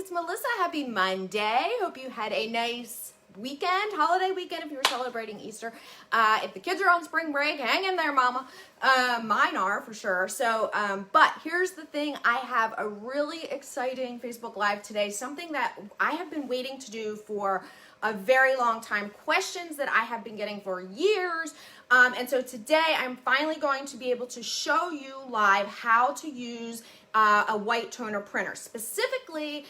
it's Melissa. Happy Monday. Hope you had a nice weekend, holiday weekend if you were celebrating Easter. If the kids are on spring break, hang in there, mama. Mine are for sure. So, but here's the thing. I have a really exciting Facebook Live today, something that I have been waiting to do for a very long time, questions that I have been getting for years. And so today I'm finally going to be able to show you live how to use a white toner printer. Specifically,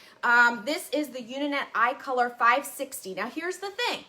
this is the Uninet IColor 560. Now here's the thing.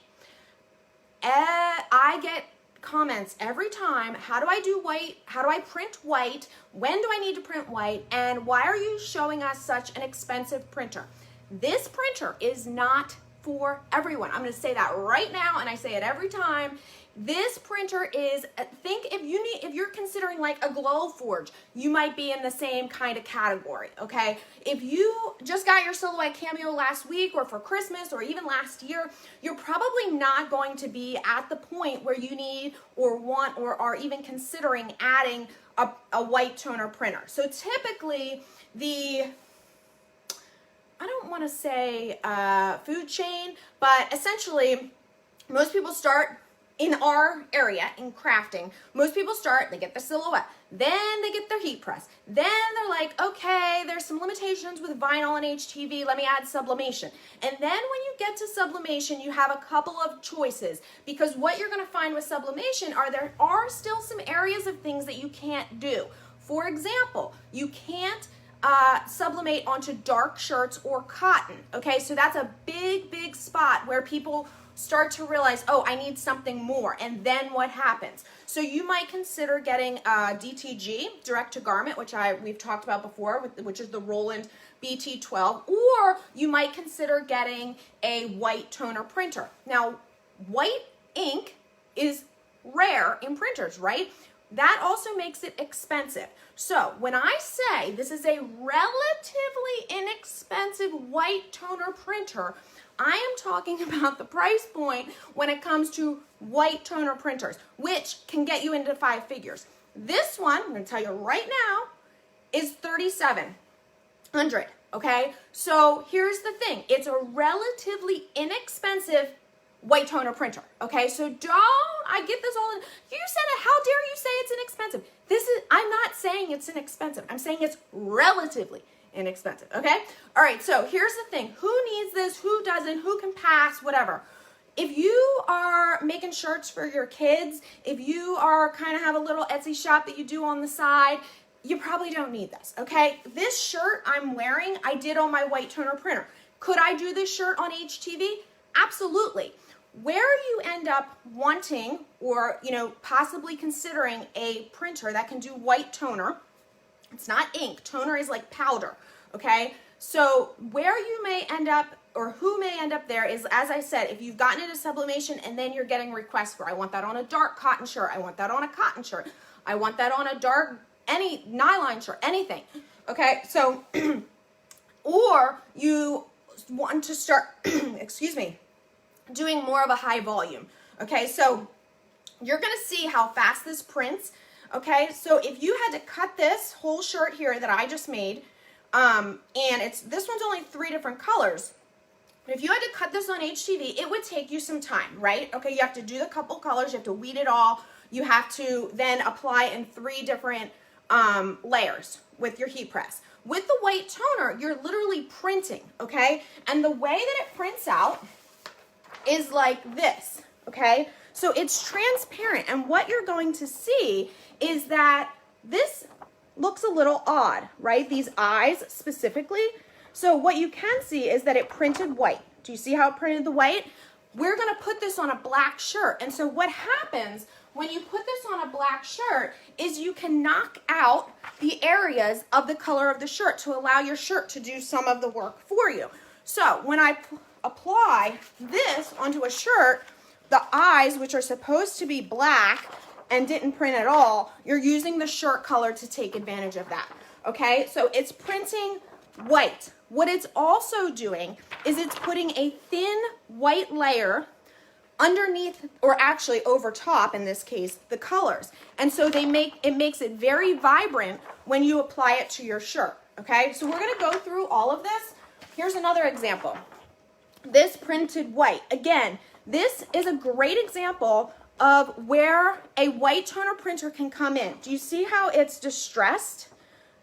I get comments every time, how do I do white? How do I print white? When do I need to print white? And why are you showing us such an expensive printer? This printer is not for everyone. I'm going to say that right now, and I say it every time. This printer is, think if you're considering like a glow forge, you might be in the same kind of category, okay? If you just got your Silhouette Cameo last week or for Christmas or even last year, you're probably not going to be at the point where you need or want or are even considering adding a white toner printer. So typically I don't want to say food chain, but essentially most people start in our area in crafting. Most people start, they get the Silhouette, then they get their heat press. Then they're like, okay, there's some limitations with vinyl and HTV, let me add sublimation. And then when you get to sublimation, you have a couple of choices, because what you're going to find with sublimation are there are still some areas of things that you can't do. For example, you can't sublimate onto dark shirts or cotton, okay? So that's a big spot where people start to realize, oh, I need something more, and then what happens? So you might consider getting DTG, direct to garment, which we've talked about before, which is the Roland BT12, or you might consider getting a white toner printer. Now, white ink is rare in printers, right? That also makes it expensive. So when I say this is a relatively inexpensive white toner printer, I am talking about the price point when it comes to white toner printers, which can get you into 5 figures. This one, I'm going to tell you right now, is $3,700, okay? So here's the thing. It's a relatively inexpensive white toner printer, okay? So I get this all in, you said it, how dare you say it's inexpensive? I'm not saying it's inexpensive. I'm saying it's relatively inexpensive, okay? All right, so here's the thing. Who needs this? Who doesn't? Who can pass? Whatever. If you are making shirts for your kids, if you are kind of have a little Etsy shop that you do on the side, you probably don't need this, okay? This shirt I'm wearing, I did on my white toner printer. Could I do this shirt on HTV? Absolutely. Where you end up wanting or, possibly considering a printer that can do white toner, it's not ink. Toner is like powder, okay? So where you may end up or who may end up there is, as I said, if you've gotten into sublimation and then you're getting requests for, I want that on a dark cotton shirt, I want that on a cotton shirt, I want that on a dark, any nylon shirt, anything, okay? So, or you want to start, excuse me, doing more of a high volume, okay? So you're gonna see how fast this prints. Okay, so if you had to cut this whole shirt here that I just made, and this one's only 3 different colors, but if you had to cut this on HTV, it would take you some time, right? Okay, you have to do the couple colors, you have to weed it all, you have to then apply in 3 different layers with your heat press. With the white toner, you're literally printing, okay? And the way that it prints out is like this, okay? So it's transparent, and what you're going to see is that this looks a little odd, right? These eyes specifically. So what you can see is that it printed white. Do you see how it printed the white? We're gonna put this on a black shirt, and so what happens when you put this on a black shirt is you can knock out the areas of the color of the shirt to allow your shirt to do some of the work for you. So when I apply this onto a shirt, the eyes, which are supposed to be black and didn't print at all, you're using the shirt color to take advantage of that, okay? So it's printing white. What it's also doing is it's putting a thin white layer underneath, or actually over top in this case, the colors. And so it makes it very vibrant when you apply it to your shirt, okay? So we're gonna go through all of this here's another example. This printed white. Again, this is a great example of where a white toner printer can come in. Do you see how it's distressed?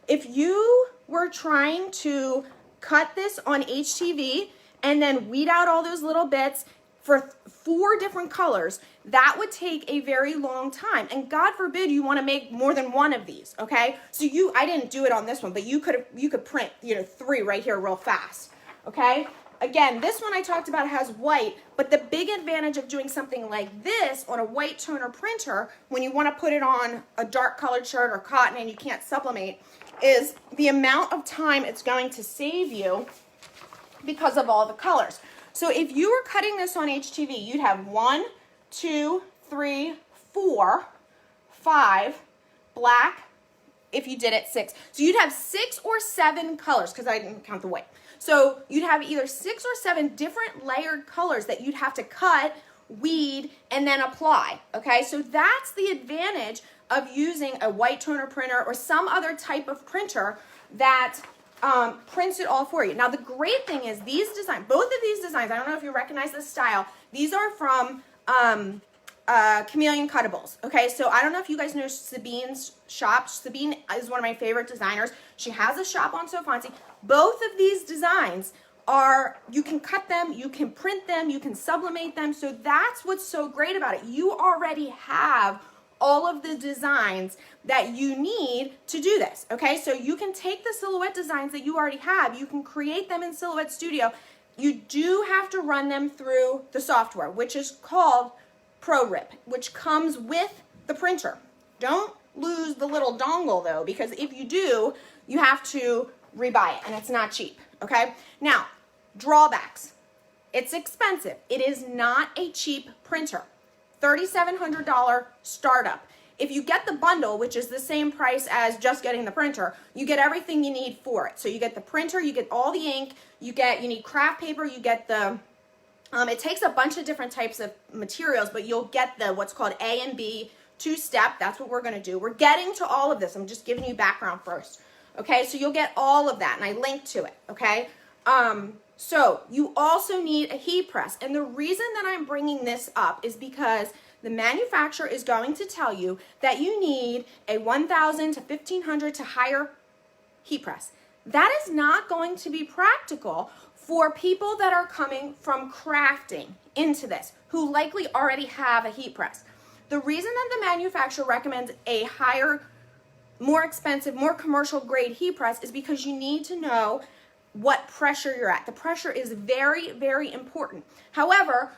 If you were trying to cut this on HTV and then weed out all those little bits for 4 different colors, that would take a very long time. And God forbid you want to make more than one of these, okay? So I didn't do it on this one, but you could print, 3 right here real fast, okay? Again, this one I talked about has white, but the big advantage of doing something like this on a white toner printer, when you want to put it on a dark colored shirt or cotton and you can't sublimate, is the amount of time it's going to save you because of all the colors. So if you were cutting this on HTV, you'd have 1, 2, 3, 4, 5, black, if you did it 6. So you'd have 6 or 7 colors, because I didn't count the white. So you'd have either 6 or 7 different layered colors that you'd have to cut, weed, and then apply, okay? So that's the advantage of using a white toner printer or some other type of printer that prints it all for you. Now the great thing is these designs, both of these designs, I don't know if you recognize this style, these are from Chameleon Cuttables, okay? So I don't know if you guys know Sabine's shop. Sabine is one of my favorite designers. She has a shop on So Fontsy. Both of these designs are, you can cut them, you can print them, you can sublimate them. So that's what's so great about it. You already have all of the designs that you need to do this, okay? So you can take the silhouette designs that you already have, you can create them in Silhouette Studio. You do have to run them through the software, which is called ProRip, which comes with the printer. Don't lose the little dongle though, because if you do, you have to rebuy it and it's not cheap, okay? Now, drawbacks. It's expensive. It is not a cheap printer. $3,700 startup. If you get the bundle, which is the same price as just getting the printer, you get everything you need for it. So you get the printer, you get all the ink, you need craft paper, you get the, it takes a bunch of different types of materials, but you'll get the what's called A and B 2-step. That's what we're going to do. We're getting to all of this. I'm just giving you background first. Okay, so you'll get all of that, and I linked to it, okay? So you also need a heat press, and the reason that I'm bringing this up is because the manufacturer is going to tell you that you need a 1,000 to 1,500 to higher heat press. That is not going to be practical for people that are coming from crafting into this, who likely already have a heat press. The reason that the manufacturer recommends a higher, more expensive, more commercial grade heat press is because you need to know what pressure you're at. The pressure is very, very important. However,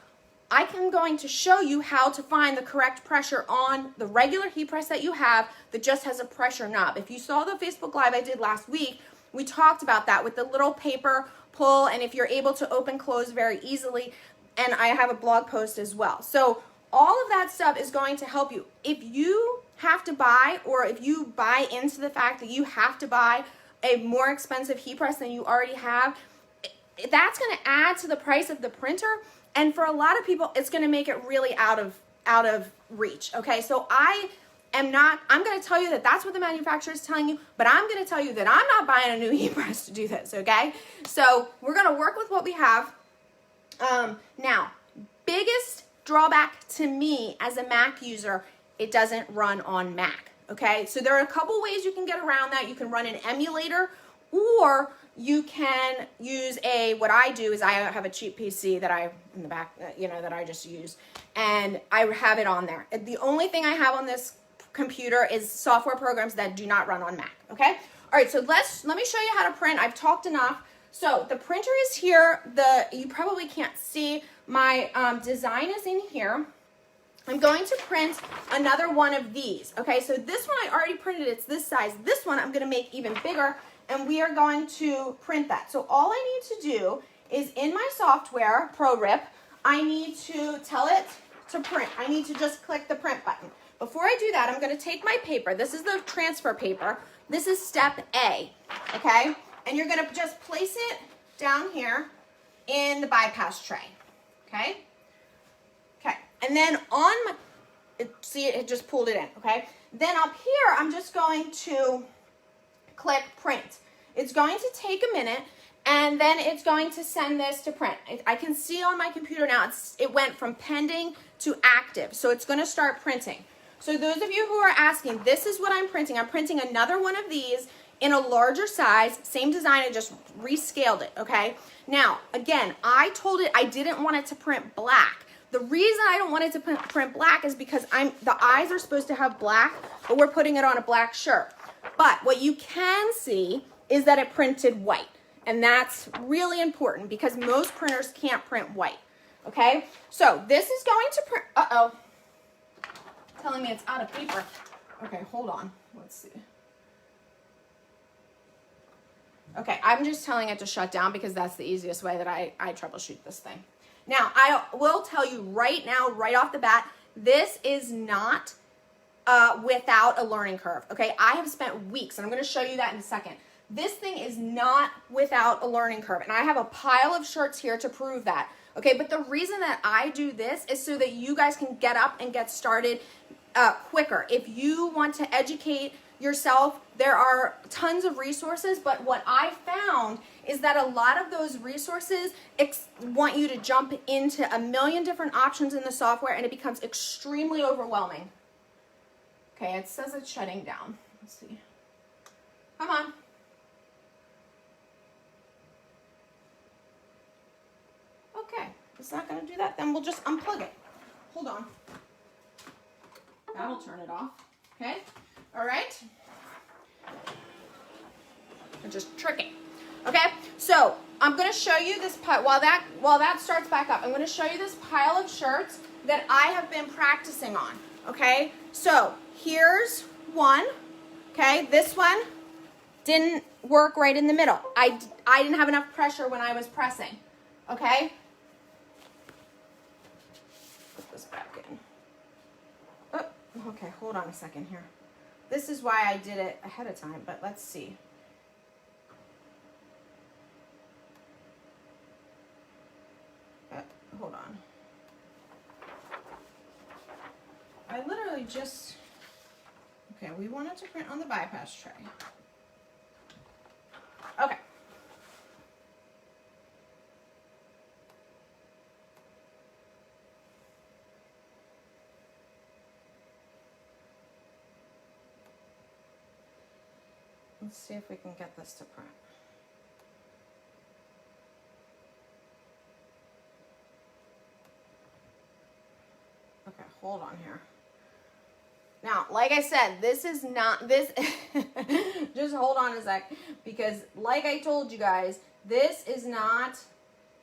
I am going to show you how to find the correct pressure on the regular heat press that you have that just has a pressure knob. If you saw the Facebook Live I did last week, we talked about that with the little paper pull, and if you're able to open close very easily, and I have a blog post as well. So all of that stuff is going to help you. If you have to buy, or if you buy into the fact that you have to buy a more expensive heat press than you already have, that's going to add to the price of the printer, and for a lot of people it's going to make it really out of reach. Okay, so I'm going to tell you that that's what the manufacturer is telling you, but I'm going to tell you that I'm not buying a new heat press to do this. Okay, so we're going to work with what we have. Now, biggest drawback to me as a Mac user, it doesn't run on Mac. Okay, so there are a couple ways you can get around that. You can run an emulator, or you can use what I do is I have a cheap PC that in the back, that I just use, and I have it on there. The only thing I have on this computer is software programs that do not run on Mac, okay? All right, so let me show you how to print. I've talked enough. So the printer is here. You probably can't see, my design is in here. I'm going to print another one of these, okay? So this one I already printed, it's this size. This one I'm gonna make even bigger, and we are going to print that. So all I need to do is, in my software, ProRip, I need to tell it to print. I need to just click the print button. Before I do that, I'm gonna take my paper. This is the transfer paper. This is step A, okay? And you're gonna just place it down here in the bypass tray, okay? Okay, and then see, it just pulled it in, okay? Then up here, I'm just going to click print. It's going to take a minute, and then it's going to send this to print. I can see on my computer now, it went from pending to active, so it's going to start printing. So those of you who are asking, this is what I'm printing. I'm printing another one of these in a larger size, same design, I just rescaled it, okay? Now, again, I told it I didn't want it to print black. The reason I don't want it to print black is because the eyes are supposed to have black, but we're putting it on a black shirt. But what you can see is that it printed white. And that's really important because most printers can't print white, okay? So this is going to print, uh-oh, telling me it's out of paper. Okay, hold on, let's see. Okay, I'm just telling it to shut down because that's the easiest way that I troubleshoot this thing. Now, I will tell you right now, right off the bat, this is not without a learning curve, okay? I have spent weeks, and I'm going to show you that in a second. This thing is not without a learning curve, and I have a pile of shirts here to prove that, okay? But the reason that I do this is so that you guys can get up and get started quicker. If you want to educate yourself, there are tons of resources, but what I found is that a lot of those resources want you to jump into a million different options in the software, and it becomes extremely overwhelming. Okay, it says it's shutting down. Let's see. Come on. Okay, it's not going to do that. Then we'll just unplug it. Hold on. That'll turn it off. Okay. All right. And just trick it. Okay. So I'm going to show you this while that starts back up. I'm going to show you this pile of shirts that I have been practicing on. Okay. So here's one. Okay. This one didn't work right in the middle. I didn't have enough pressure when I was pressing. Okay. Put this back in. Oh, okay. Hold on a second here. This is why I did it ahead of time, but let's see. Hold on. I literally just, okay, we wanted to print on the bypass tray. Okay. Let's see if we can get this to print. Okay, hold on here. Now, like I said, this is not, this, just hold on a sec, because like I told you guys, this is not,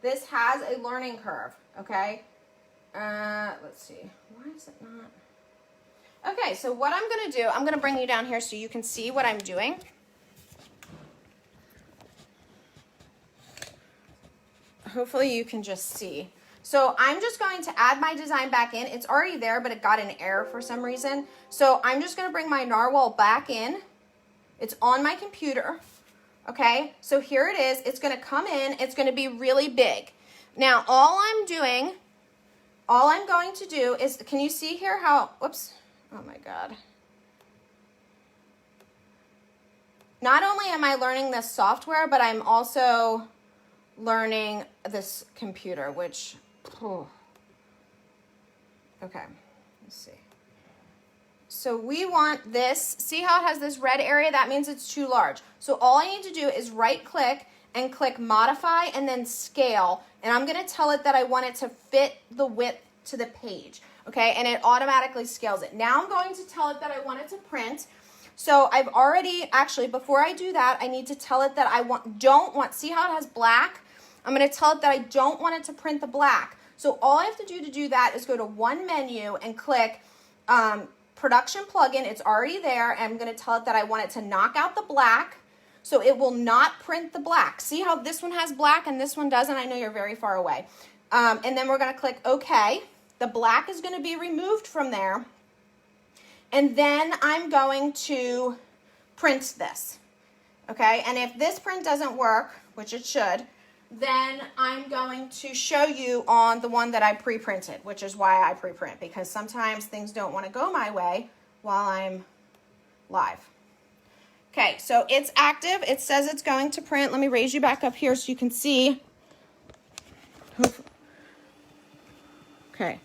this has a learning curve, okay? Let's see, why is it not? Okay, so what I'm going to do, I'm going to bring you down here so you can see what I'm doing. Hopefully you can just see. So I'm just going to add my design back in. It's already there, but it got an error for some reason. So I'm just going to bring my narwhal back in. It's on my computer. Okay, so here it is. It's going to come in. It's going to be really big. Now, all I'm going to do is, can you see here how, whoops, oh my God. Not only am I learning this software, but I'm also learning this computer, which, okay, let's see. So we want this, see how it has this red area? That means it's too large. So all I need to do is right click and click modify and then scale. And I'm gonna tell it that I want it to fit the width to the page, okay? And it automatically scales it. Now I'm going to tell it that I want it to print. So I've already, actually, before I do that, I need to tell it that I don't want, see how it has black? I'm going to tell it that I don't want it to print the black. So all I have to do that is go to one menu and click production plugin. It's already there. And I'm going to tell it that I want it to knock out the black so it will not print the black. See how this one has black and this one doesn't? I know you're very far away. And then we're going to click OK. The black is going to be removed from there. And then I'm going to print this. Okay, and if this print doesn't work, which it should, then I'm going to show you on the one that I pre-printed, which is why I pre-print, because sometimes things don't want to go my way while I'm live. Okay, so it's active. It says it's going to print. Let me raise you back up here so you can see. Okay,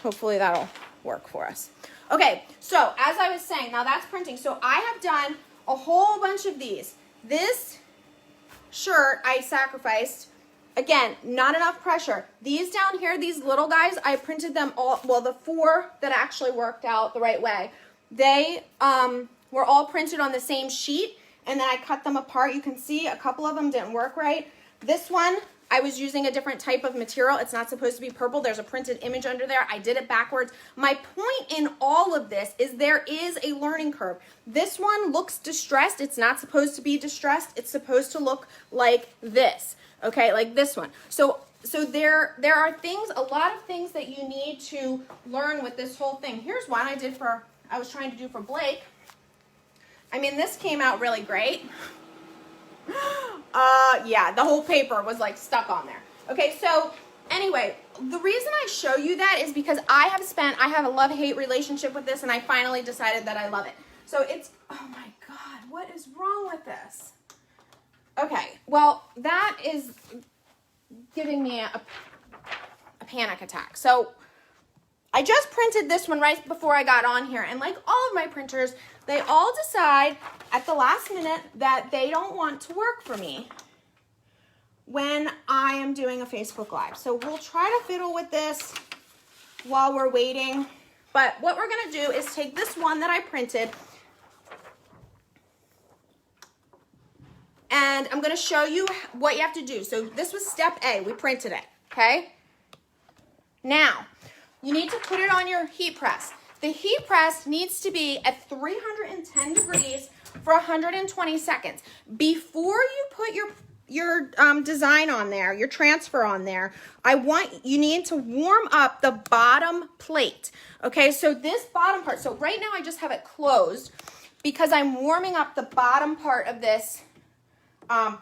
hopefully that'll work for us. Okay, so as I was saying, now that's printing. So I have done a whole bunch of these. This shirt I sacrificed. Again, not enough pressure. These down here, these little guys, I printed them all, well, the 4 that actually worked out the right way, they were all printed on the same sheet, and then I cut them apart. You can see a couple of them didn't work right. This one, I was using a different type of material. It's not supposed to be purple. There's a printed image under there. I did it backwards. My point in all of this is there is a learning curve. This one looks distressed. It's not supposed to be distressed. It's supposed to look like this, okay, like this one. So there are things, a lot of things that you need to learn with this whole thing. Here's one I was trying to do for Blake. I mean, this came out really great. Yeah, the whole paper was like stuck on there. Okay, so anyway, the reason I show you that is because I have a love-hate relationship with this, and I finally decided that I love it. So it's, oh my God, what is wrong with this? Okay, well, that is giving me a panic attack. So I just printed this one right before I got on here, and like all of my printers, they all decide at the last minute that they don't want to work for me when I am doing a Facebook Live. So we'll try to fiddle with this while we're waiting. But what we're gonna do is take this one that I printed, and I'm gonna show you what you have to do. So this was step A, we printed it, okay? Now, you need to put it on your heat press. The heat press needs to be at 310 degrees for 120 seconds. Before you put your design on there, your transfer on there, you need to warm up the bottom plate. Okay, so this bottom part, so right now I just have it closed because I'm warming up the bottom part of this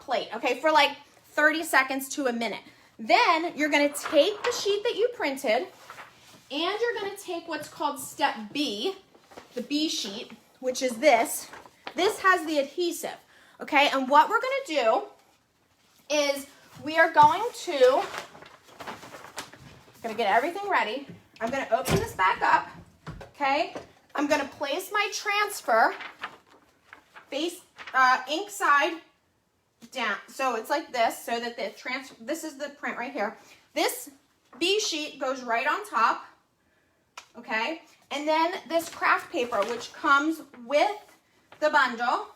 plate, okay, for like 30 seconds to a minute. Then you're gonna take the sheet that you printed, and you're gonna take what's called step B, the B sheet, which is this. This has the adhesive, okay? And what we're gonna do is we are going to, get everything ready. I'm gonna open this back up, okay? I'm gonna place my transfer ink side down. So it's like this, so that this is the print right here. This B sheet goes right on top. Okay, and then this craft paper, which comes with the bundle,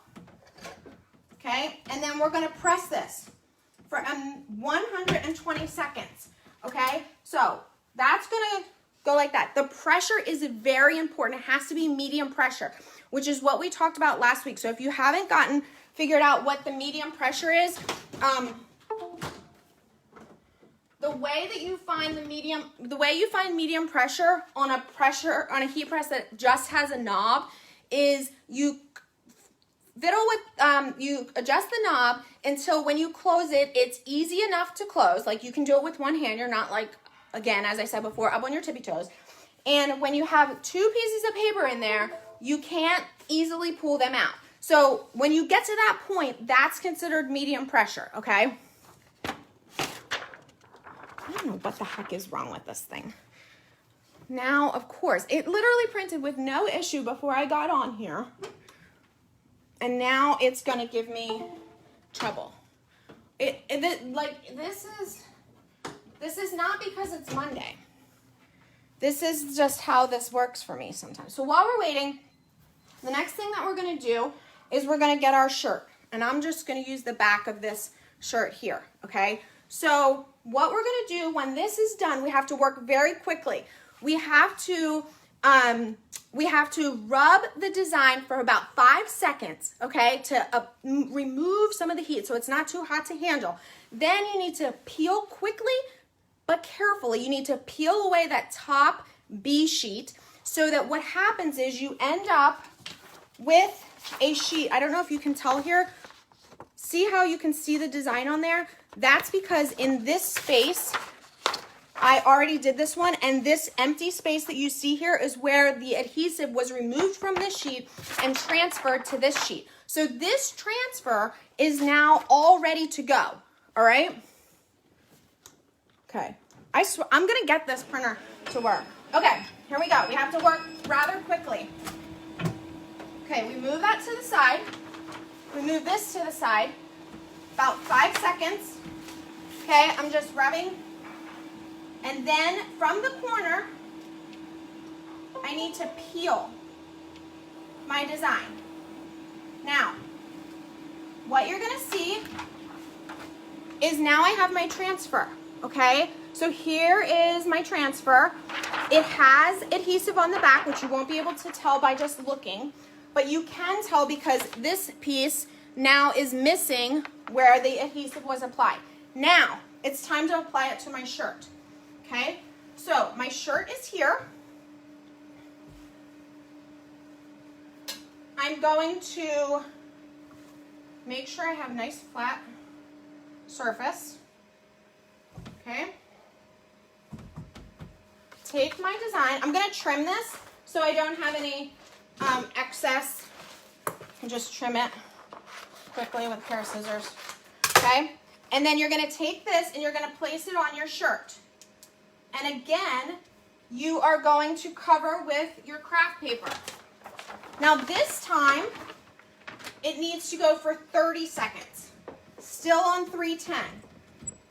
okay, and then we're going to press this for 120 seconds, okay, so that's going to go like that. The pressure is very important. It has to be medium pressure, which is what we talked about last week. So if you haven't figured out what the medium pressure is, the way you find medium pressure on a heat press that just has a knob is you fiddle with, you adjust the knob until when you close it, it's easy enough to close. Like you can do it with one hand. You're not like, again, as I said before, up on your tippy toes. And when you have 2 pieces of paper in there, you can't easily pull them out. So when you get to that point, that's considered medium pressure, okay? I don't know what the heck is wrong with this thing. Now, of course, it literally printed with no issue before I got on here. And now it's going to give me trouble. This is not because it's Monday. This is just how this works for me sometimes. So while we're waiting, the next thing that we're going to do is we're going to get our shirt. And I'm just going to use the back of this shirt here, okay? So what we're going to do when this is done, we have to work very quickly. We have to rub the design for about 5 seconds, okay, to remove some of the heat so it's not too hot to handle. Then you need to peel quickly but carefully. You need to peel away that top B sheet so that what happens is you end up with a sheet. I don't know if you can tell here. See how you can see the design on there? That's because in this space, I already did this one, and this empty space that you see here is where the adhesive was removed from this sheet and transferred to this sheet. So this transfer is now all ready to go, all right? Okay, I'm gonna get this printer to work. Okay, here we go. We have to work rather quickly. Okay, we move that to the side. We move this to the side, about 5 seconds. Okay, I'm just rubbing. And then from the corner, I need to peel my design. Now, what you're gonna see is now I have my transfer, okay? So here is my transfer. It has adhesive on the back, which you won't be able to tell by just looking, but you can tell because this piece now is missing where the adhesive was applied. Now, it's time to apply it to my shirt, okay? So my shirt is here. I'm going to make sure I have nice flat surface, okay? Take my design. I'm going to trim this so I don't have any excess. And just trim it quickly with a pair of scissors, okay? And then you're going to take this and you're going to place it on your shirt. And again, you are going to cover with your craft paper. Now this time, it needs to go for 30 seconds. Still on 310,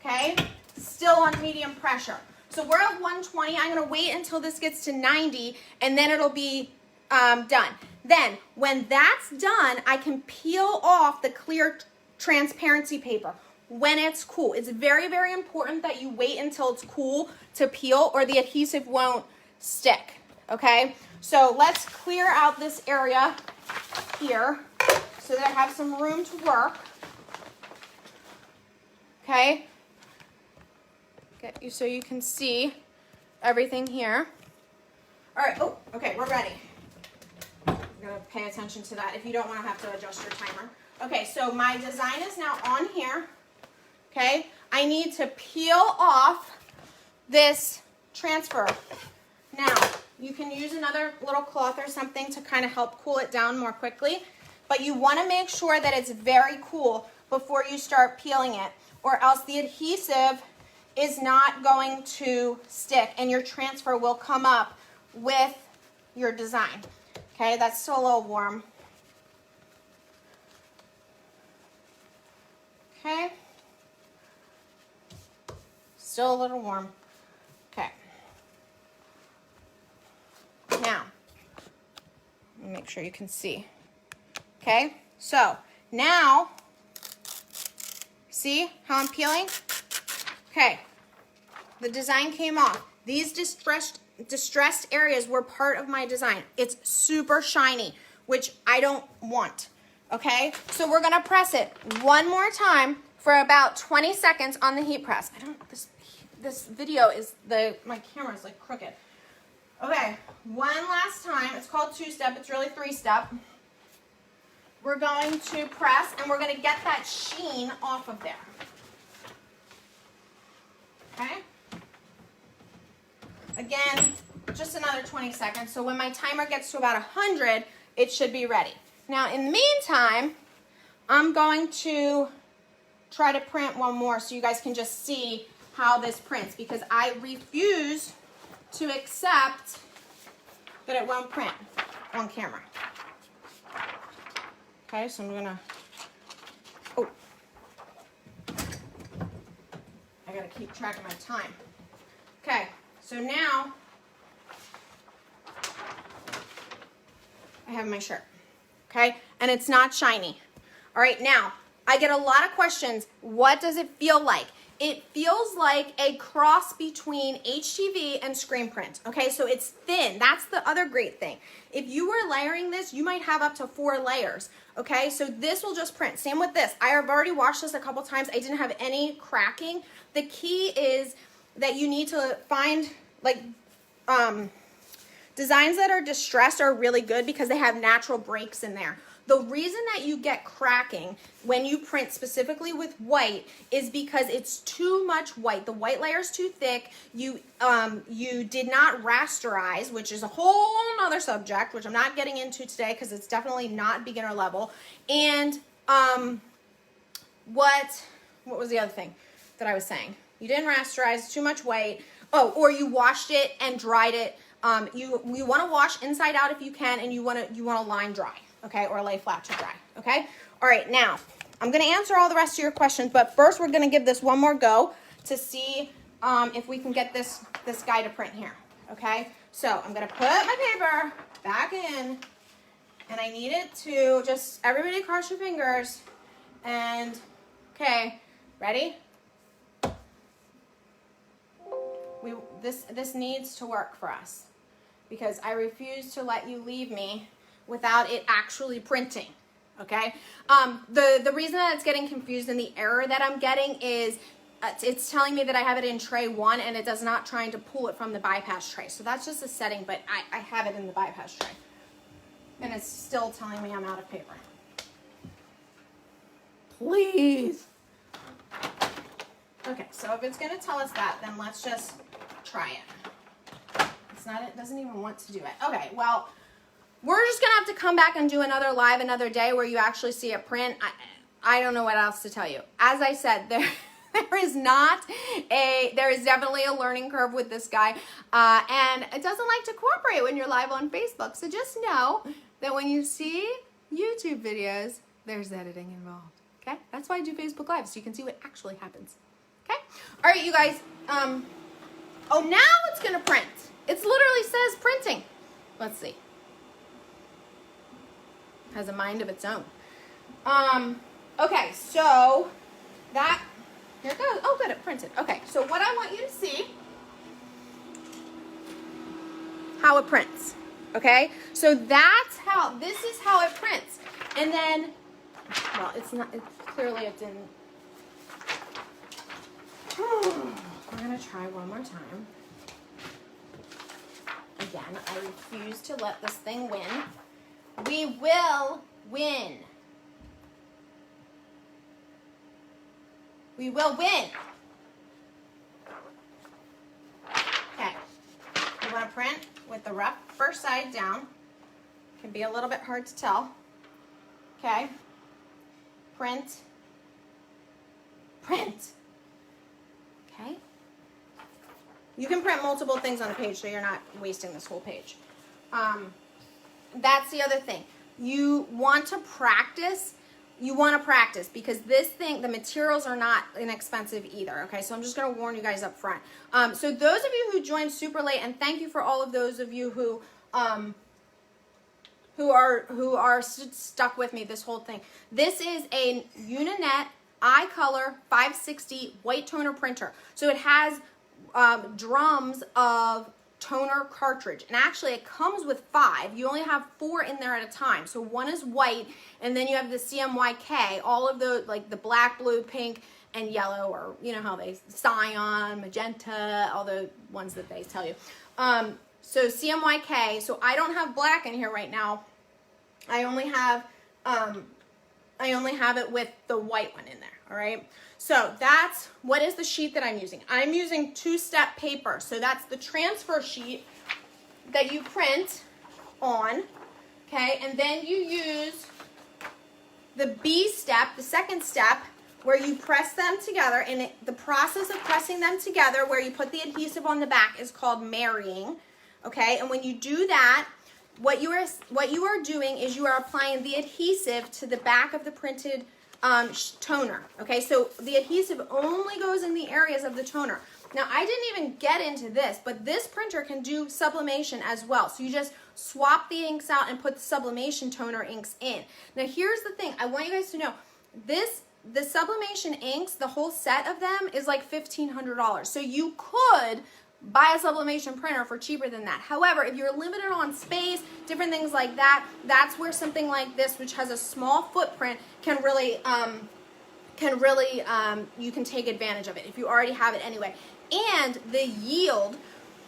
okay? Still on medium pressure. So we're at 120. I'm gonna wait until this gets to 90 and then it'll be done. Then when that's done, I can peel off the clear transparency paper when it's cool. It's very, very important that you wait until it's cool to peel or the adhesive won't stick, okay? So let's clear out this area here so that I have some room to work, okay? Get you so you can see everything here. All right, oh, okay, we're ready. I'm gonna pay attention to that if you don't wanna have to adjust your timer. Okay, so my design is now on here, okay? I need to peel off this transfer. Now, you can use another little cloth or something to kind of help cool it down more quickly, but you wanna make sure that it's very cool before you start peeling it, or else the adhesive is not going to stick and your transfer will come up with your design. Okay, that's still a little warm. Okay. Still a little warm. Okay. Now, let me make sure you can see. Okay, so now, see how I'm peeling? Okay, the design came off. These distressed areas were part of my design. It's super shiny, which I don't want, okay? So we're gonna press it one more time for about 20 seconds on the heat press. This video is, my camera is like crooked. Okay, one last time. It's called two-step, it's really three-step. We're going to press and we're gonna get that sheen off of there. Okay? Again, just another 20 seconds. So when my timer gets to about 100, it should be ready. Now, in the meantime, I'm going to try to print one more so you guys can just see how this prints, because I refuse to accept that it won't print on camera. Okay, so I'm gonna, oh, I gotta keep track of my time. Okay, so now I have my shirt, okay? And it's not shiny. All right, now, I get a lot of questions. What does it feel like? It feels like a cross between HTV and screen print, okay? So it's thin. That's the other great thing. If you were layering this, you might have up to 4 layers, okay? So this will just print. Same with this. I have already washed this a couple times. I didn't have any cracking. The key is that you need to find, like, designs that are distressed are really good because they have natural breaks in there. The reason that you get cracking when you print specifically with white is because it's too much white. The white layer is too thick. You did not rasterize, which is a whole nother subject, which I'm not getting into today because it's definitely not beginner level. And what was the other thing that I was saying? You didn't rasterize, too much white. Oh, or you washed it and dried it. You want to wash inside out if you can, and you want to line dry, okay, or lay flat to dry, okay? All right, now I'm going to answer all the rest of your questions, but first we're going to give this one more go to see if we can get this guy to print here, okay? So I'm going to put my paper back in, and I need it to just everybody cross your fingers, and okay, ready? This needs to work for us because I refuse to let you leave me without it actually printing, okay? The reason that it's getting confused and the error that I'm getting is it's telling me that I have it in tray 1 and it does not trying to pull it from the bypass tray. So that's just a setting, but I have it in the bypass tray. And it's still telling me I'm out of paper. Please. Okay, so if it's going to tell us that, then let's just try it. It doesn't even want to do it. Okay, well, we're just going to have to come back and do another live another day where you actually see it print. I don't know what else to tell you. As I said, there is definitely a learning curve with this guy, and it doesn't like to cooperate when you're live on Facebook. So just know that when you see YouTube videos, there's editing involved. Okay, that's why I do Facebook Live, so you can see what actually happens. Okay, all right, you guys. Oh, now it's gonna print. It literally says printing. Let's see. Has a mind of its own. Okay, so that, here it goes. Oh, good, it printed. Okay, so what I want you to see, how it prints. Okay, so this is how it prints. And then, well, clearly it didn't. We're gonna try one more time. Again, I refuse to let this thing win. We will win. We will win. Okay. You want to print with the rough first side down. Can be a little bit hard to tell. Okay. Print. Print. Okay. You can print multiple things on the page so you're not wasting this whole page. That's the other thing. You want to practice. You want to practice because this thing, the materials are not inexpensive either. Okay, so I'm just going to warn you guys up front. So those of you who joined super late, and thank you for all of those of you who are stuck with me this whole thing. This is a Uninet IColor 560 white toner printer. So it has drums of toner cartridge, and actually it comes with 5. You only have 4 in there at a time. So one is white, and then you have the CMYK, all of the, like the black, blue, pink, and yellow, or you know how they, cyan, magenta, all the ones that they tell you. So CMYK, so I don't have black in here right now. I only have it with the white one in there, all right? So that's, what is the sheet that I'm using? I'm using 2-step paper. So that's the transfer sheet that you print on, okay? And then you use the B step, the second step, where you press them together. And the process of pressing them together, where you put the adhesive on the back, is called marrying, okay? And when you do that, what you are doing is you are applying the adhesive to the back of the printed toner. Okay, so the adhesive only goes in the areas of the toner. Now, I didn't even get into this, but this printer can do sublimation as well. So you just swap the inks out and put the sublimation toner inks in. Now, here's the thing. I want you guys to know, the sublimation inks, the whole set of them is like $1,500. So you could buy a sublimation printer for cheaper than that. However, if you're limited on space, different things like that, that's where something like this, which has a small footprint, can really you can take advantage of it if you already have it anyway. And the yield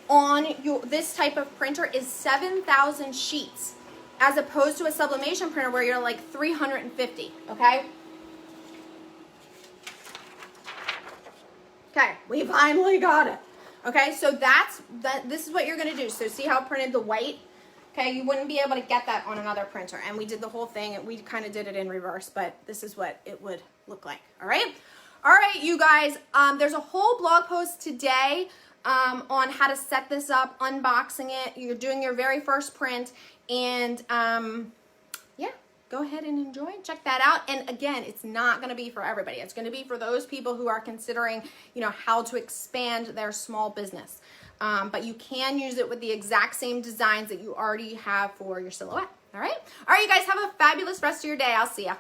on this type of printer is 7,000 sheets. as opposed to a sublimation printer where you're like 350, okay? Okay, we finally got it. Okay, so this is what you're gonna do. So see how it printed the white? Okay, you wouldn't be able to get that on another printer. And we did the whole thing, and we kind of did it in reverse, but this is what it would look like, all right? All right, you guys, there's a whole blog post today on how to set this up, unboxing it. You're doing your very first print, and yeah, go ahead and enjoy, check that out. And again, it's not gonna be for everybody. It's gonna be for those people who are considering, you know, how to expand their small business. But you can use it with the exact same designs that you already have for your silhouette. All right? All right, you guys, have a fabulous rest of your day. I'll see ya.